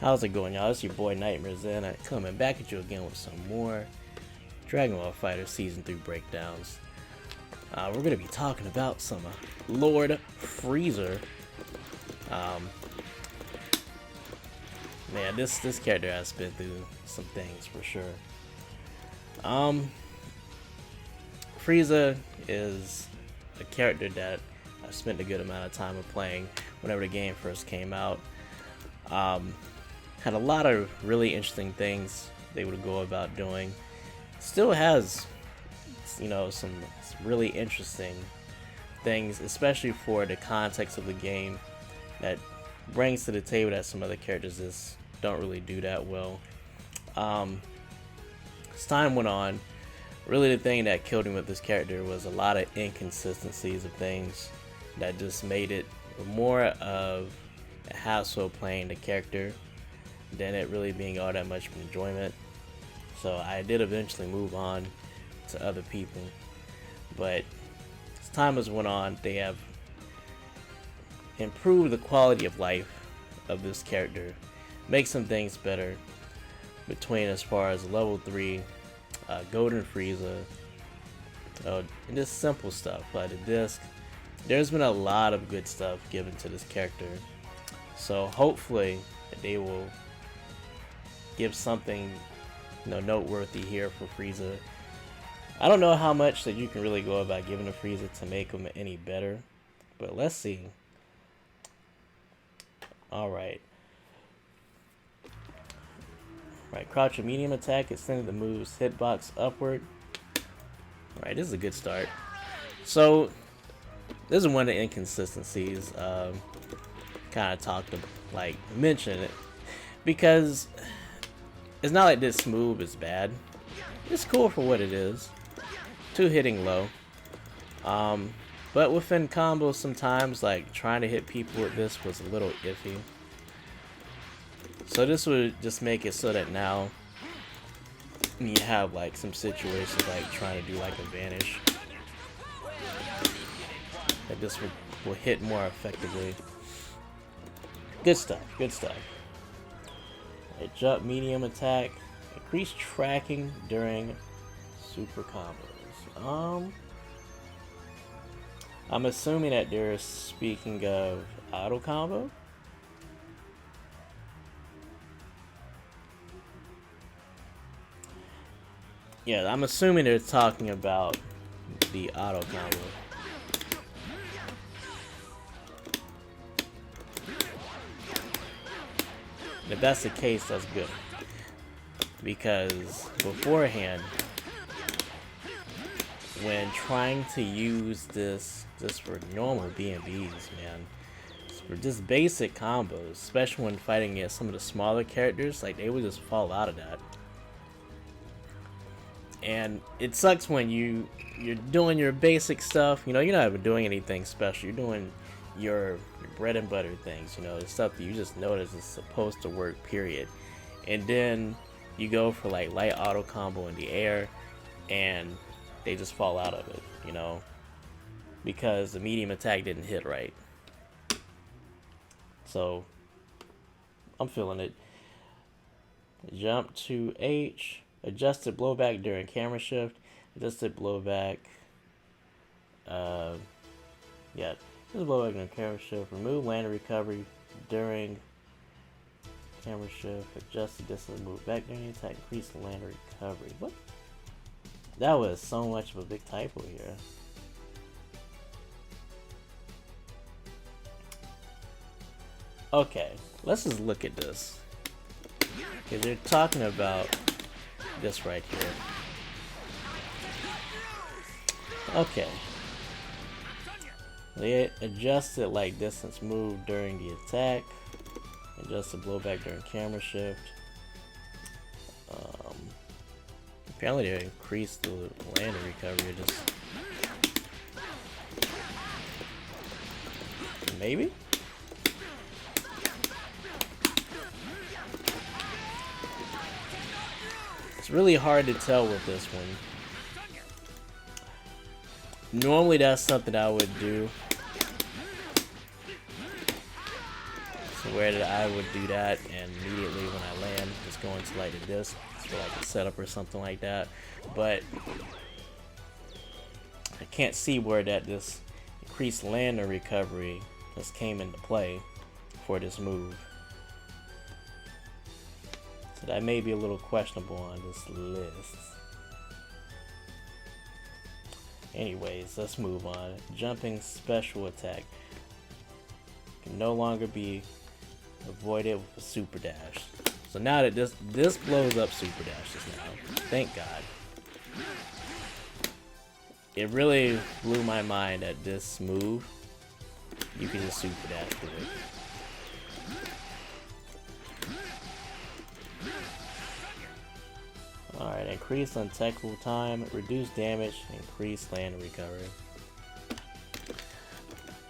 How's it going, y'all? It's your boy Nightmare Zen. Coming back at you again with some more Dragon Ball Fighter Season 3 breakdowns. We're going to be talking about some Lord Frieza. Man, this character has been through some things for sure. Frieza is a character that I spent a good amount of time of playing whenever the game first came out. Had a lot of really interesting things they would go about doing. Still has, some really interesting things, especially for the context of the game, that brings to the table that some other characters just don't really do that well. As time went on, really the thing that killed him with this character was a lot of inconsistencies of things that just made it more of a hassle playing the character than it really being all that much of enjoyment. So I did eventually move on to other people, but as time has went on, they have improved the quality of life of this character, make some things better between as far as level 3 Golden Frieza, and just simple stuff like the disc. There's been a lot of good stuff given to this character, so hopefully they will give something noteworthy here for Frieza. I don't know how much that you can really go about giving to Frieza to make him any better, but let's see. Alright. Right, crouch a medium attack, extended the move's hitbox upward. Alright, this is a good start. So, this is one of the inconsistencies. Kind of mention it, because it's not like this move is bad. It's cool for what it is. 2 hitting low. But within combos sometimes, like, trying to hit people with this was a little iffy. So this would just make it so that now you have like some situations like trying to do like a vanish, that this will hit more effectively. Good stuff, good stuff. A jump medium attack, increased tracking during super combos. I'm assuming that they're speaking of auto combo. Yeah, I'm assuming they're talking about the auto combo. And if that's the case, that's good. Because beforehand, when trying to use this just for normal B&Bs, man, for just basic combos, especially when fighting against some of the smaller characters, like they would just fall out of that. And it sucks when you're doing your basic stuff, you're not even doing anything special, you're doing your bread and butter things, the stuff that you just notice is supposed to work, period. And then you go for like light auto combo in the air and they just fall out of it, because the medium attack didn't hit right. So I'm feeling it. Jump to H. Adjusted blowback during camera shift. Adjusted blowback. Yeah. Just blowback during camera shift. Remove land recovery during camera shift. Adjusted distance move back during the attack. Increase land recovery. What? That was so much of a big typo here. Okay, let's just look at this. Okay, they're talking about this right here. Okay. They adjusted like distance move during the attack. Adjusted blowback during camera shift. Apparently they increased the land recovery. Maybe? It's really hard to tell with this one. Normally that's something I would do. where that I would do that, and immediately when I land, just go into like the disc for like a setup or something like that. But I can't see where that this increased lander recovery just came into play for this move. So that may be a little questionable on this list. Anyways, let's move on. Jumping special attack can no longer be avoided with a super dash. So now that this blows up super dashes now. Thank God. It really blew my mind at this move. You can just super dash through it. Alright, increase untechnical time, reduce damage, increase land recovery.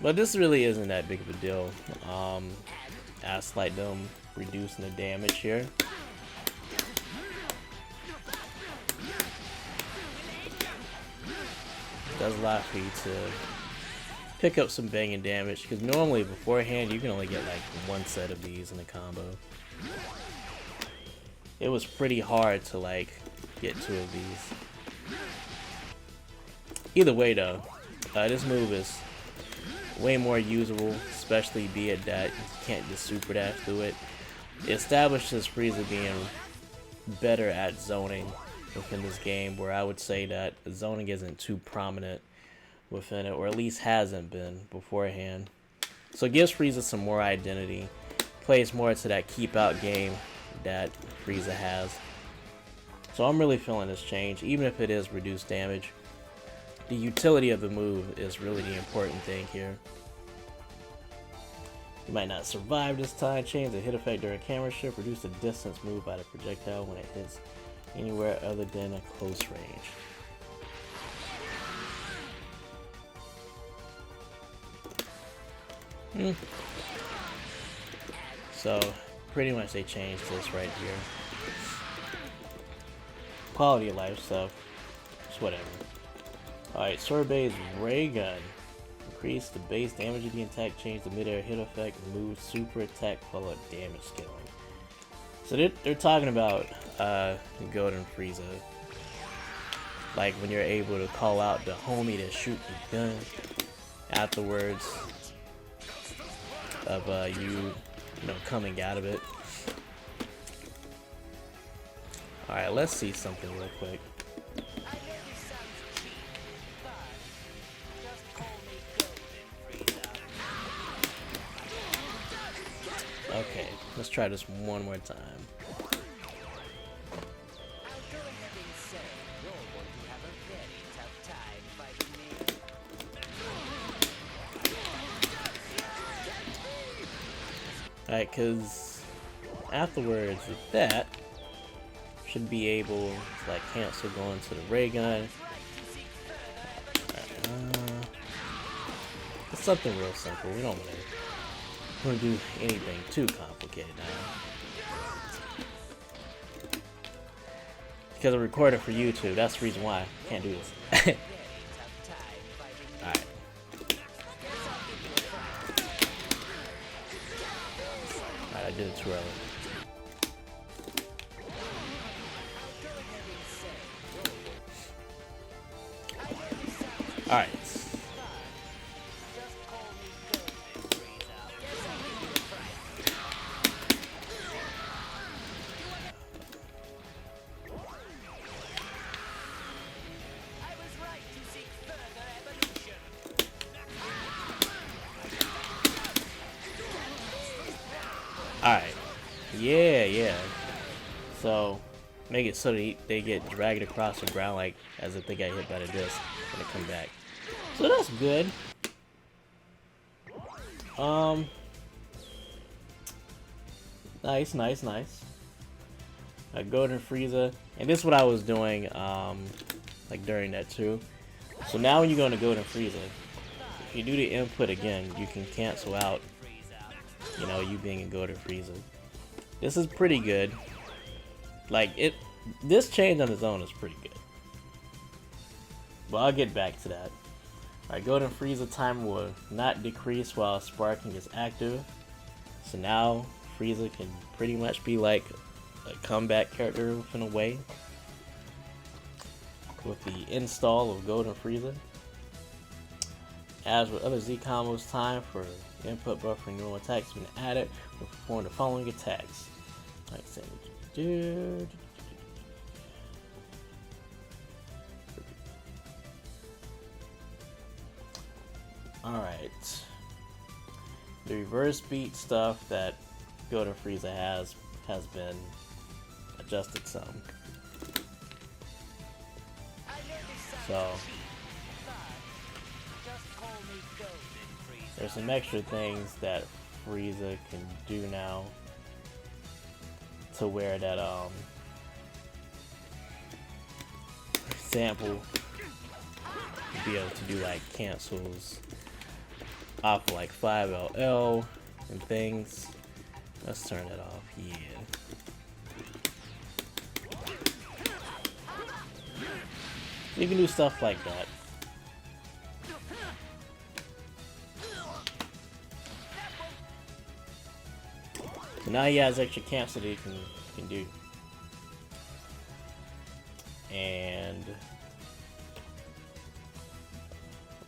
But this really isn't that big of a deal. As like them reducing the damage here. Does allow for you to pick up some banging damage, because normally beforehand you can only get like one set of these in a combo. It was pretty hard to like get 2 of these. Either way though, this move is way more usable, especially be it that you can't just super dash through it. It establishes Frieza being better at zoning within this game, where I would say that zoning isn't too prominent within it, or at least hasn't been beforehand. So it gives Frieza some more identity, plays more to that keep out game that Frieza has. So I'm really feeling this change, even if it is reduced damage. The utility of the move is really the important thing here. You might not survive this time. Change the hit effect during camera shift. Reduce the distance moved by the projectile when it hits anywhere other than a close range. So pretty much they changed this right here. Quality of life stuff. Just whatever. Alright, Sorbet's Ray Gun. Increase the base damage of the attack, change the mid-air hit effect, remove super attack followed damage scaling. So they're talking about Golden Frieza. Like when you're able to call out the homie to shoot the gun afterwards of you know, coming out of it. Alright, let's see something real quick. Okay, let's try this one more time. Alright, because afterwards with that, should be able to like cancel going to the ray gun. It's something real simple. We don't want to do anything too complicated now. Because I'm recording for YouTube, that's the reason why I can't do this. Alright. Alright, I did it too early. Alright. Alright. Yeah. So, make it so that they get dragged across the ground like as if they got hit by the disc when they come back. So that's good. Nice. Golden Frieza. And this is what I was doing, like during that too. So now when you go into Golden Frieza, if you do the input again, you can cancel out, you know, you being in Golden Frieza. This is pretty good. Like, this change on its own is pretty good. But I'll get back to that. Alright, Golden Frieza time will not decrease while sparking is active. So now Frieza can pretty much be like a comeback character in a way, with the install of Golden Frieza. As with other Z combos, time for input buffering normal attacks been added to perform the following attacks. Like saying, alright. The reverse beat stuff that Golden Frieza has been adjusted some. So there's some extra things that Frieza can do now to where that example be able to do like cancels off like 5LL and things. Let's turn it off. Yeah. You can do stuff like that. So now he has extra camps that he can do. And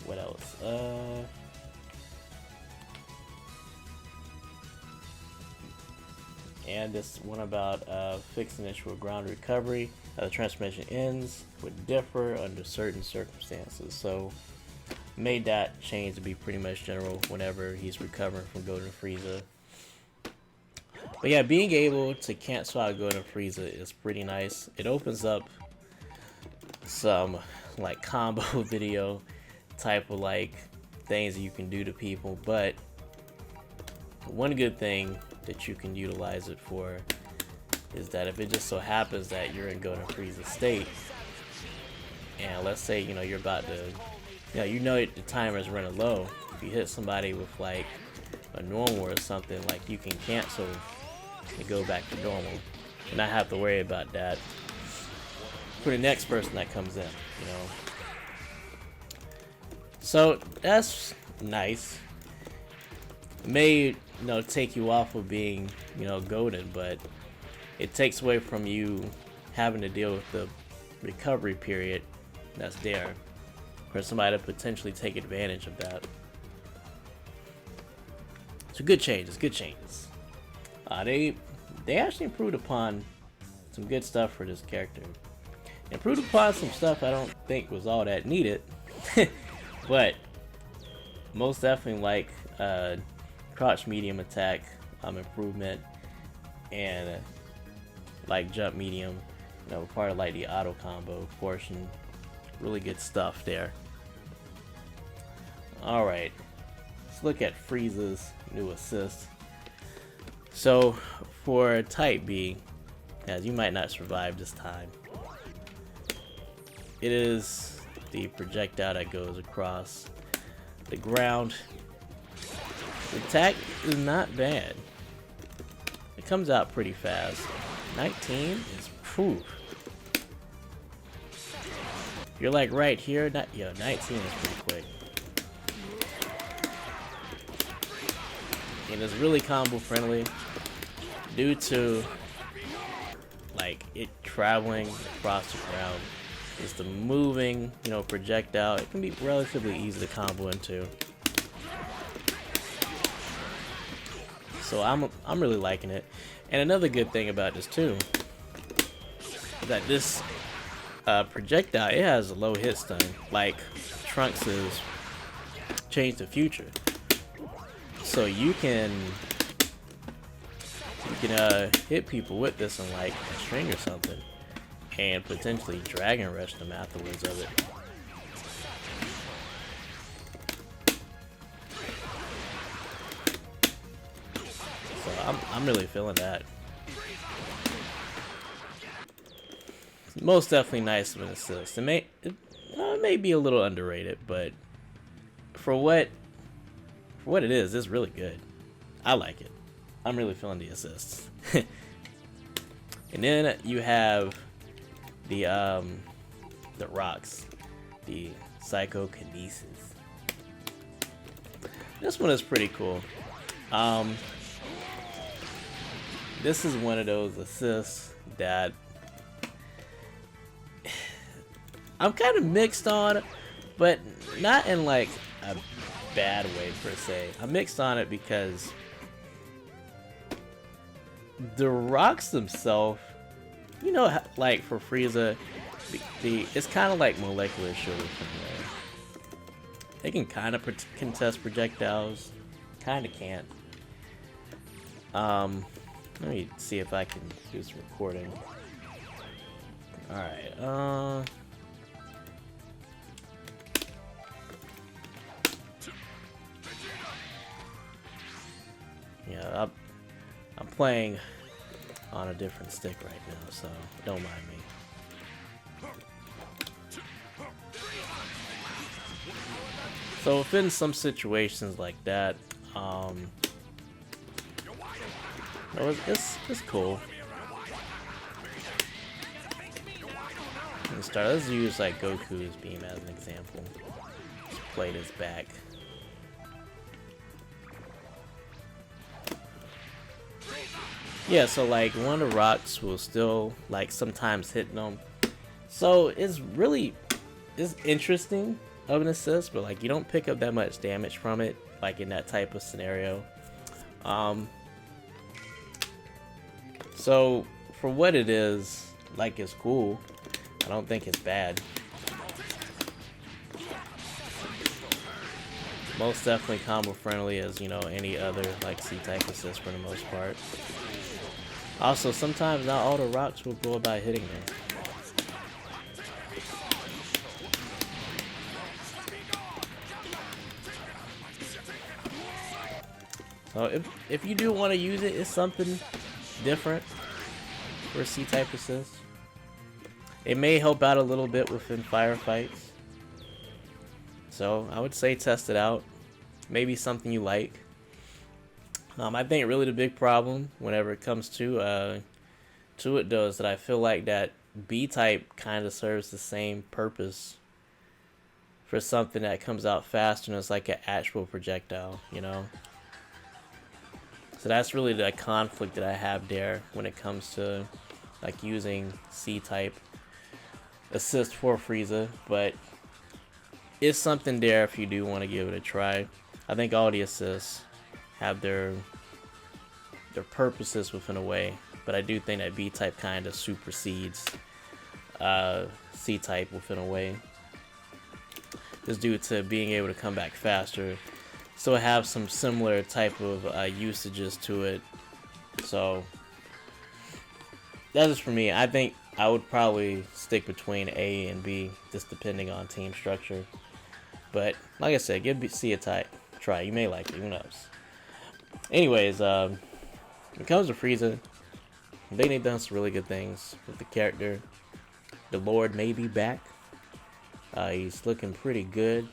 what else? And this one about fixing issue with ground recovery. The transformation ends would differ under certain circumstances. So made that change to be pretty much general whenever he's recovering from Golden Frieza. But yeah, being able to cancel out Golden Frieza is pretty nice. It opens up some like combo video type of like things that you can do to people, but one good thing that you can utilize it for is that if it just so happens that you're in Golden Frieza state, and let's say you're about to, the timer is running low. If you hit somebody with like a normal or something, like you can cancel and go back to normal, and not have to worry about that for the next person that comes in. So that's nice. It may take you off of being golden, but it takes away from you having to deal with the recovery period that's there for somebody to potentially take advantage of that. So good changes, good changes. They actually improved upon some good stuff for this character. Improved upon some stuff I don't think was all that needed, but most definitely like crouch medium attack improvement, and like jump medium, part of like the auto combo portion. Really good stuff there. Alright, let's look at Frieza's new assist. So for type B, as you might not survive this time, it is the projectile that goes across the ground. The attack is not bad. It comes out pretty fast. 19 is proof. You're like right here. 19 is pretty quick. And it's really combo friendly due to like it traveling across the ground. It's the moving, projectile. It can be relatively easy to combo into. So I'm really liking it. And another good thing about this too is that this projectile, it has a low hit stun, like Trunks' Change the Future. So you can hit people with this in like a string or something, and potentially Dragon Rush them afterwards of it. So I'm really feeling that. It's most definitely nice of an assist. It may be a little underrated, but for what it is, it's really good. I like it. I'm really feeling the assists. And then you have the rocks, the Psychokinesis. This one is pretty cool. this is one of those assists that I'm kind of mixed on, but not in like a bad way per se. I'm mixed on it because the rocks themselves, you know, like for Frieza, it's kind of like molecular sugar from there. They can kind of contest projectiles, kind of can't. Let me see if I can do this recording. All right. Yeah, I'm playing on a different stick right now, so don't mind me. So within some situations like that, it's cool. Let's use like Goku's beam as an example. Let's play this back. Yeah, so like one of the rocks will still like sometimes hit them. So it's interesting of an assist, but like you don't pick up that much damage from it, like in that type of scenario. So for what it is, like it's cool. I don't think it's bad. Most definitely combo friendly as, you know, any other like C-type assist for the most part. Also, sometimes not all the rocks will go about hitting me. So if you do want to use it, it's something different for a C-type assist. It may help out a little bit within firefights. So I would say test it out. Maybe something you like. I think really the big problem whenever it comes to it though is that I feel like that B-type kind of serves the same purpose for something that comes out faster and it's like an actual projectile, you know? So that's really the conflict that I have there when it comes to like using C-type assist for Frieza, but it's something there if you do want to give it a try. I think all the assists have their purposes within a way, but I do think that B-type kind of supersedes C-type within a way, just due to being able to come back faster. So I have some similar type of usages to it. So that's just for me. I think I would probably stick between A and B, just depending on team structure. But like I said, give C a try. You may like it. Who knows? Anyways, when it comes to Frieza, they've done some really good things with the character. The Lord may be back. He's looking pretty good.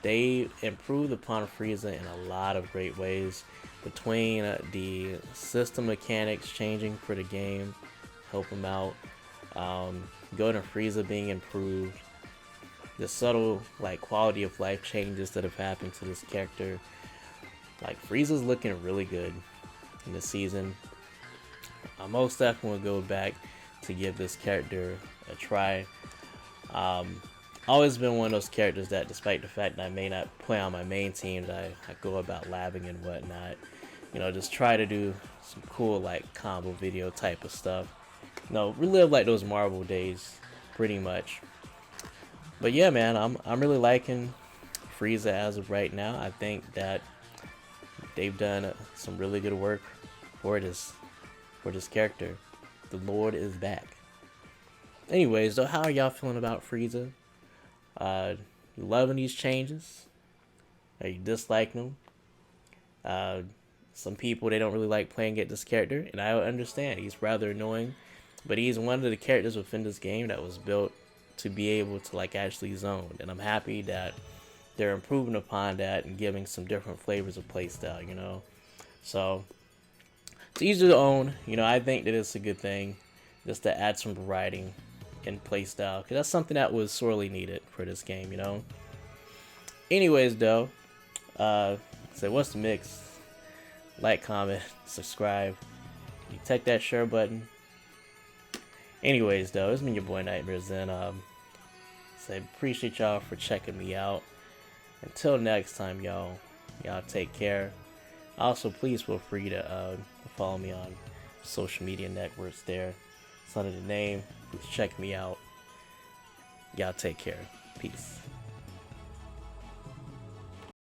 They improved upon Frieza in a lot of great ways. Between the system mechanics changing for the game, help him out. Golden Frieza being improved. The subtle like quality of life changes that have happened to this character. Like Frieza's looking really good in this season. I most definitely will go back to give this character a try. Always been one of those characters that, despite the fact that I may not play on my main team, that I go about labbing and whatnot. You know, just try to do some cool like combo video type of stuff. You know, relive like those Marvel days, pretty much. But yeah, man, I'm really liking Frieza as of right now. I think that they've done some really good work for this character. The Lord is back. Anyways, though, how are y'all feeling about Frieza? You loving these changes? Are you disliking them? Some people, they don't really like playing at this character, and I understand. He's rather annoying, but he's one of the characters within this game that was built to be able to like actually zone, and I'm happy that they're improving upon that and giving some different flavors of playstyle, you know. So it's easy to own, you know. I think that it's a good thing just to add some variety in playstyle, because that's something that was sorely needed for this game, you know. Anyways, though, so what's the mix? Like, comment, subscribe, detect that share button. Anyways, though, it's been your boy Nightmares, and say appreciate y'all for checking me out. Until next time, y'all take care. Also, please feel free to follow me on social media networks there. It's under the name. Please check me out. Y'all take care. Peace.